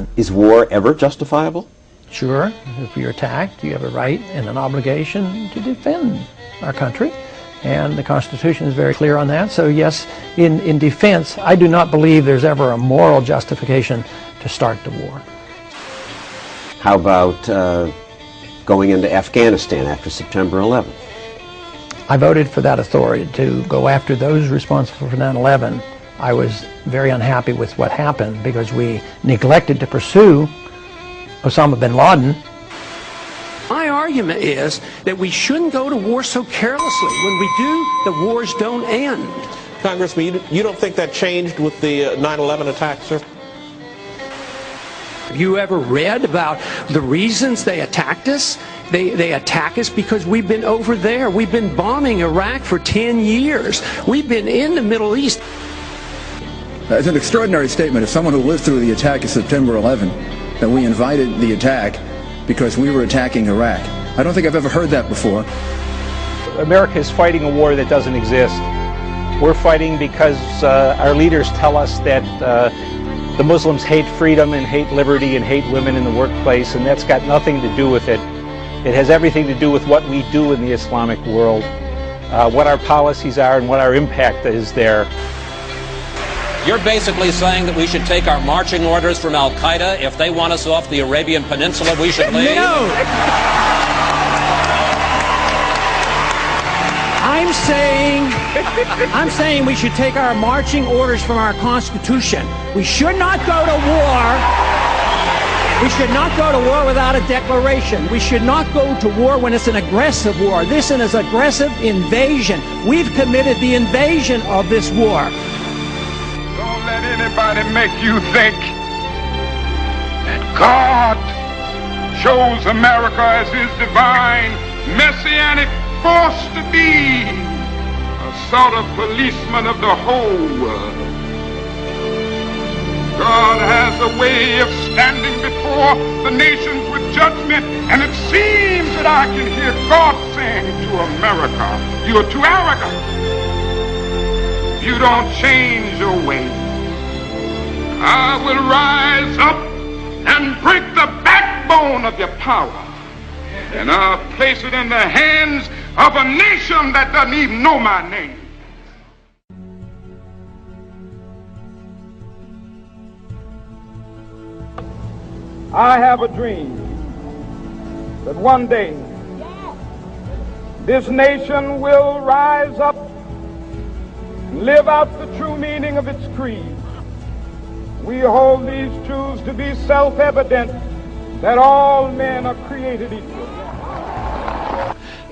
Afghanistan. Is war ever justifiable? Sure, if you're attacked, you have a right and an obligation to defend our country, and the Constitution is very clear on that. So yes, in defense, I do not believe there's ever a moral justification to start the war. How about going into Afghanistan after September 11th? I voted for that authority to go after those responsible for 9/11. I was very unhappy with what happened because we neglected to pursue Osama bin Laden. My argument is that we shouldn't go to war so carelessly. When we do, the wars don't end. Congressman, you don't think that changed with the 9/11 attack, sir? Have you ever read about the reasons they attacked us? They attack us because we've been over there. We've been bombing Iraq for 10 years. We've been in the Middle East. It's an extraordinary statement of someone who lived through the attack of September 11, that we invited the attack because we were attacking Iraq. I don't think I've ever heard that before. America is fighting a war that doesn't exist. We're fighting because our leaders tell us that the Muslims hate freedom and hate liberty and hate women in the workplace, and that's got nothing to do with it. It has everything to do with what we do in the Islamic world, what our policies are and what our impact is there. You're basically saying that we should take our marching orders from Al-Qaeda. If they want us off the Arabian Peninsula, we should leave? No! I'm saying we should take our marching orders from our Constitution. We should not go to war. We should not go to war without a declaration. We should not go to war when it's an aggressive war. This is an aggressive invasion. We've committed the invasion of this war. Don't let anybody make you think that God chose America as his divine, messianic force to be a sort of policeman of the whole world. God has a way of standing before the nations with judgment, and it seems that I can hear God saying to America, "You're too arrogant. You don't change your ways. I will rise up and break the backbone of your power, and I'll place it in the hands of a nation that doesn't even know my name." I have a dream that one day this nation will rise up and live out the true meaning of its creed. We hold these truths to be self-evident, that all men are created equal.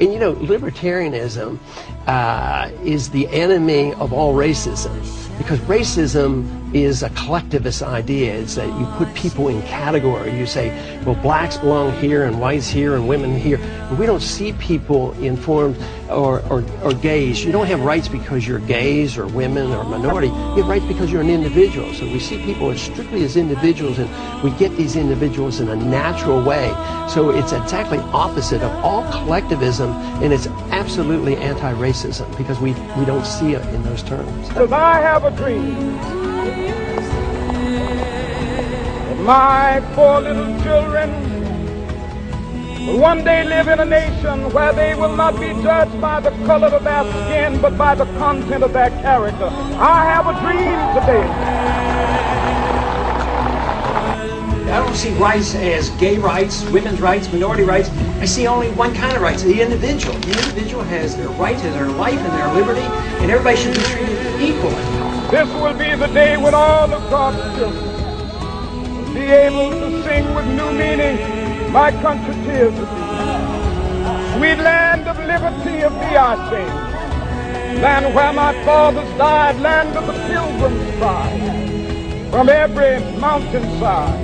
And you know, libertarianism is the enemy of all racism, because racism is a collectivist idea. It's that you put people in category. You say, well, blacks belong here and whites here and women here. But we don't see people informed or gays. You don't have rights because you're gays or women or minority. You have rights because you're an individual. So we see people as strictly as individuals, and we get these individuals in a natural way. So it's exactly opposite of all collectivism, and it's absolutely anti-racism because we don't see it in those terms. Because I have a dream that my 4 little children will one day live in a nation where they will not be judged by the color of their skin, but by the content of their character. I have a dream today. I don't see rights as gay rights, women's rights, minority rights. I see only one kind of rights, the individual. The individual has their right to their life and their liberty, and everybody should be treated equally. This will be the day when all of God's children will be able to sing with new meaning, "My country, 'tis of thee." Sweet land of liberty, of thee I sing. Land where my fathers died, land of the pilgrims pride. From every mountainside,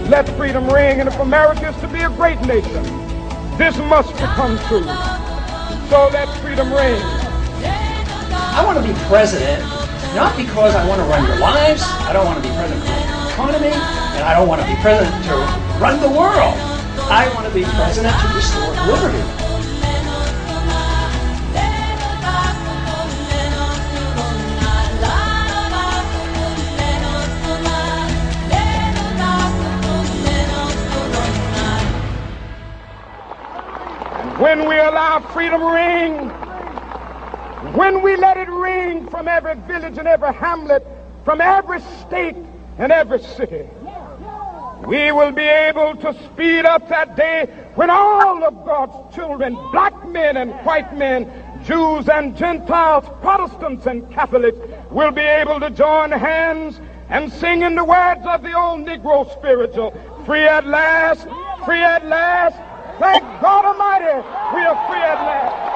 let freedom ring. And if America is to be a great nation, this must become true. So let freedom ring. I want to be president, not because I want to run your lives. I don't want to be president to run your economy, and I don't want to be president to run the world. I want to be president to restore liberty. when we allow freedom ring, when we let it ring from every village and every hamlet, from every state and every city, we will be able to speed up that day when all of God's children, black men and white men, Jews and Gentiles, Protestants and Catholics, will be able to join hands and sing in the words of the old Negro spiritual, free at last, thank God Almighty, we are free at last.